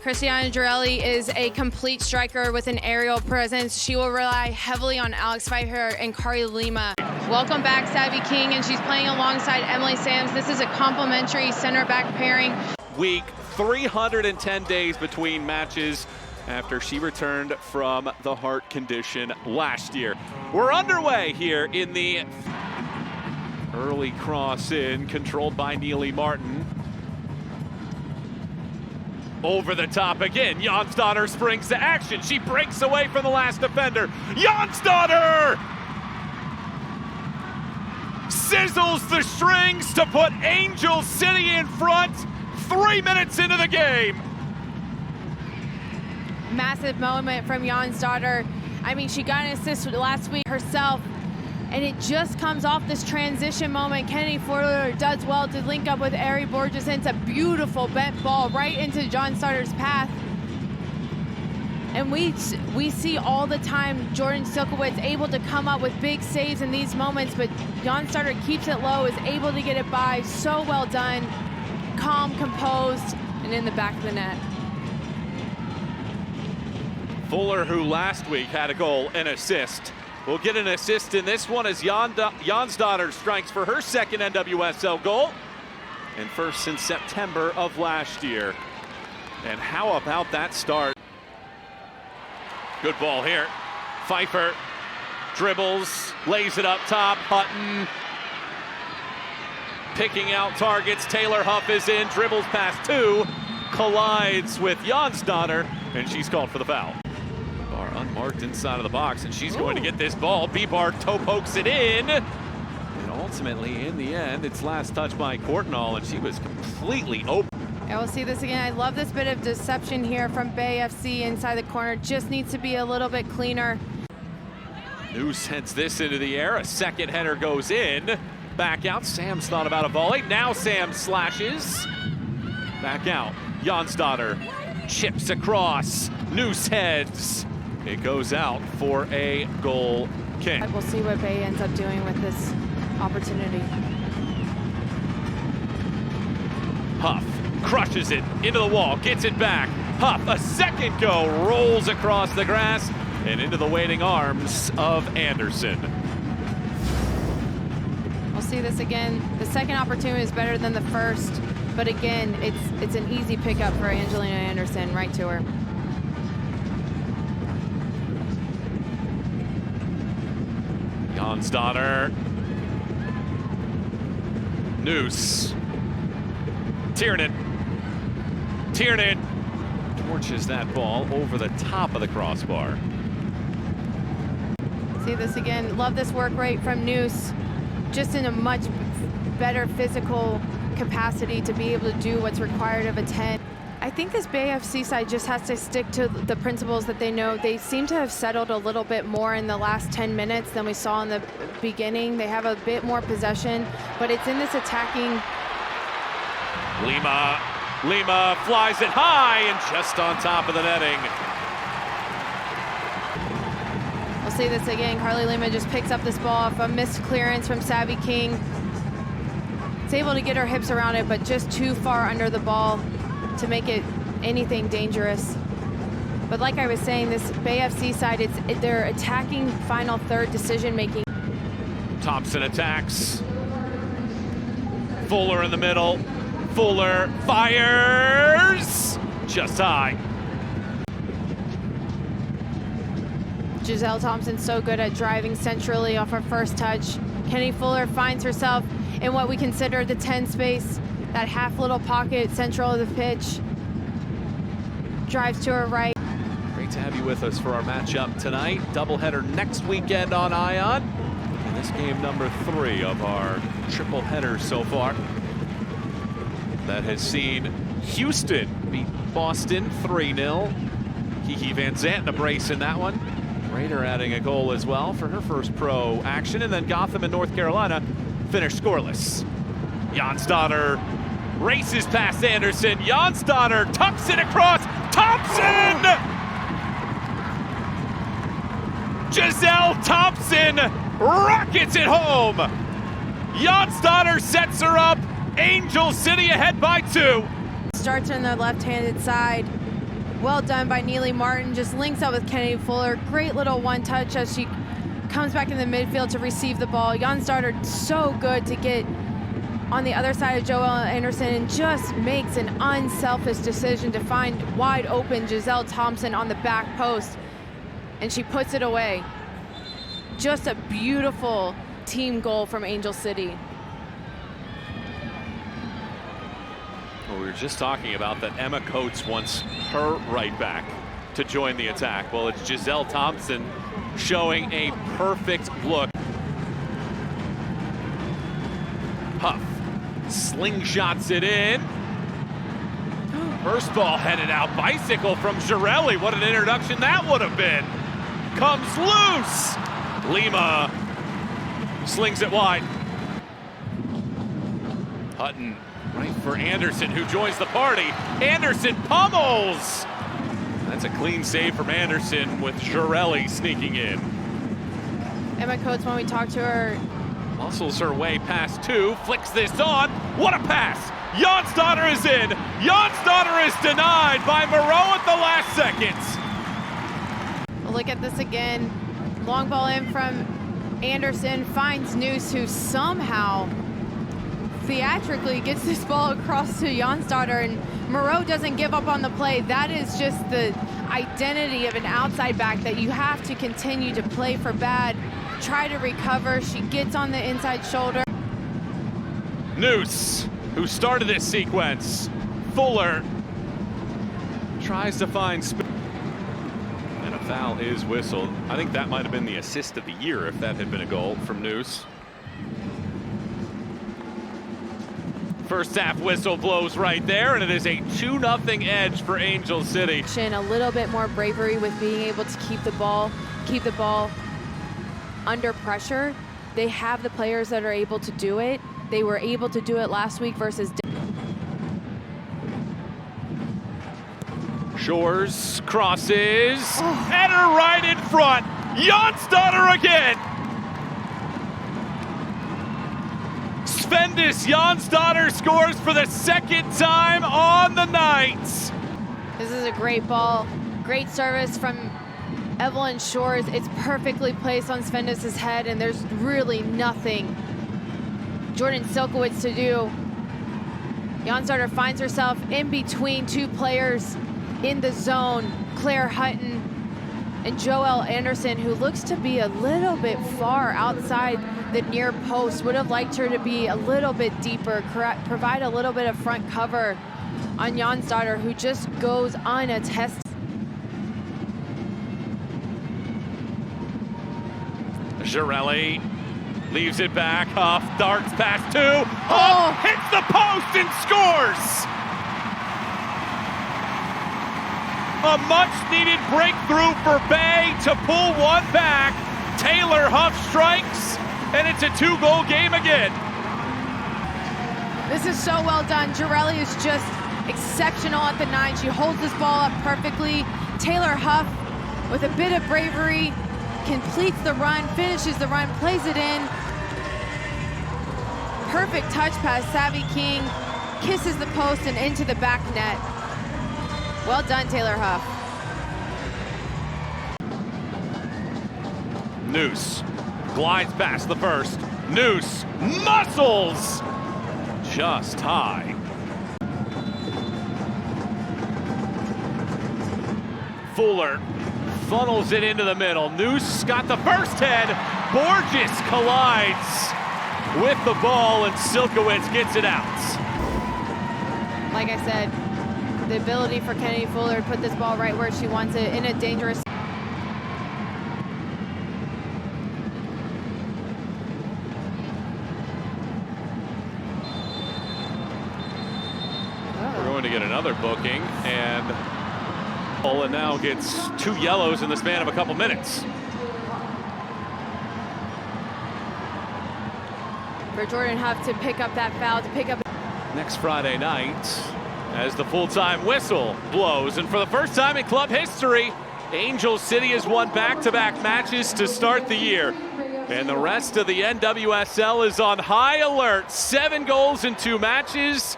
Christiana Girelli is a complete striker with an aerial presence. She will rely heavily on Alex Pfeiffer and Carly Lima. Welcome back, Savvy King, and she's playing alongside Emily Sams. This is a complimentary center-back pairing. Week 310 days between matches after she returned from the heart condition last year. We're underway here in the early cross in, controlled by Neely Martin. Over the top again, Jonsdottir springs to action. She breaks away from the last defender. Jonsdottir sizzles the strings to put Angel City in front 3 minutes into the game. Massive moment from Jonsdottir. I mean, she got an assist last week herself, and it just comes off this transition moment. Kennedy Fuller does well to link up with Ari Borges, and it's a beautiful bent ball right into Jonsdottir's path. And we see all the time Jordan Silkowitz able to come up with big saves in these moments, but Jonsdottir keeps it low, is able to get it by. So well done, calm, composed, and in the back of the net. Fuller, who last week had a goal and assist, will get an assist in this one as Jonsdottir strikes for her second NWSL goal and first since September of last year. And how about that start? Good ball here. Pfeiffer dribbles, lays it up top. Hutton picking out targets. Taylor Huff is in, dribbles past two, collides with Jonsdottir, and she's called for the foul. Bar unmarked inside of the box, and she's going to get this ball. B-Bar toe pokes it in. And ultimately, in the end, it's last touch by Courtnall, and she was completely open. And we'll see this again. I love this bit of deception here from Bay FC inside the corner. Just needs to be a little bit cleaner. Noose heads this into the air. A second header goes in. Back out. Sam's thought about a volley. Now Sam slashes. Back out. Jonsdottir chips across. Noose heads. It goes out for a goal kick. We'll see what Bay ends up doing with this opportunity. Huff crushes it into the wall, gets it back. Huff, a second go, rolls across the grass and into the waiting arms of Anderson. We'll see this again. The second opportunity is better than the first, but again, it's an easy pickup for Angelina Anderson, right to her. Jonsdottir. Noose. Tiernan torches that ball over the top of the crossbar. See this again. Love this work rate from Noose. Just in a much better physical capacity to be able to do what's required of a 10. I think this Bay FC side just has to stick to the principles that they know. They seem to have settled a little bit more in the last 10 minutes than we saw in the beginning. They have a bit more possession, but it's in this attacking. Lima flies it high and just on top of the netting. We'll see this again. Carly Lima just picks up this ball off a missed clearance from Savvy King. It's able to get her hips around it, but just too far under the ball to make it anything dangerous. But like I was saying, this Bay FC side, they're attacking final third decision making. Thompson attacks. Fuller in the middle. Fuller fires just high. Giselle Thompson so good at driving centrally off her first touch. Kennedy Fuller finds herself in what we consider the 10 space, that half little pocket central of the pitch. Drives to her right. Great to have you with us for our matchup tonight. Doubleheader next weekend on Ion. And this game number 3 of our triple header so far. That has seen Houston beat Boston 3-0. Kiki Van Zanten a brace in that one. Raider adding a goal as well for her first pro action. And then Gotham and North Carolina finished scoreless. Jonsdottir races past Anderson. Jonsdottir tucks it across. Thompson! Giselle Thompson rockets it home. Jonsdottir sets her up. Angel City ahead by 2. Starts on the left-handed side. Well done by Neely Martin, just links up with Kennedy Fuller. Great little one touch as she comes back in the midfield to receive the ball. Jonsdottir so good to get on the other side of Joelle Anderson and just makes an unselfish decision to find wide open Giselle Thompson on the back post, and she puts it away. Just a beautiful team goal from Angel City. Well, we were just talking about that Emma Coates wants her right back to join the attack. Well, it's Giselle Thompson showing a perfect look. Huff slingshots it in. First ball headed out, bicycle from Girelli. What an introduction that would have been. Comes loose. Lima slings it wide. Hutton right for Anderson, who joins the party. Anderson pummels. That's a clean save from Anderson with Girelli sneaking in. Emma Coates, when we talked to her, Muscles her way past two, flicks this on. What a pass! Jonsdottir is in. Jonsdottir is denied by Moreau at the last seconds. look at this again. Long ball in from Anderson, finds Noose, who somehow theatrically gets this ball across to Jonsdottir, and Moreau doesn't give up on the play. That is just the identity of an outside back, that you have to continue to play for bad, try to recover. She gets on the inside shoulder. Noose, who started this sequence. Fuller tries to find space. And a foul is whistled. I think that might have been the assist of the year if that had been a goal from Noose. First half whistle blows right there, and it is a 2-0 edge for Angel City. A little bit more bravery with being able to keep the ball under pressure. They have the players that are able to do it. They were able to do it last week versus Shores crosses, header right in front. Jonsdottir again. Svendis Jonsdottir scores for the second time on the night. This is a great ball. Great service from Evelyn Shores. It's perfectly placed on Svendis' head, and there's really nothing Jordan Silkowitz to do. Jonsdottir finds herself in between two players in the zone, Claire Hutton and Joelle Anderson, who looks to be a little bit far outside the near post. Would have liked her to be a little bit deeper, provide a little bit of front cover on Jonsdottir, who just goes unattested. Girelli leaves it back, Huff darts past two, Huff hits the post and scores! A much-needed breakthrough for Bay to pull one back. Taylor Huff strikes, and it's a 2-goal game again. This is so well done. Girelli is just exceptional at the 9. She holds this ball up perfectly. Taylor Huff, with a bit of bravery, completes the run, finishes the run, plays it in. Perfect touch pass, Savvy King kisses the post and into the back net. Well done, Taylor Huff. Noose glides past the first. Noose muscles just high. Fuller funnels it into the middle. Noose got the first head. Borges collides with the ball, and Silkowitz gets it out. Like I said, the ability for Kennedy Fuller to put this ball right where she wants it in a dangerous. We're going to get another booking, and Ola now gets 2 yellows in the span of a couple minutes. For Jordan Huff to pick up that foul, to pick up. Next Friday night, as the full-time whistle blows, and for the first time in club history, Angel City has won back-to-back matches to start the year. And the rest of the NWSL is on high alert. 7 goals in 2 matches.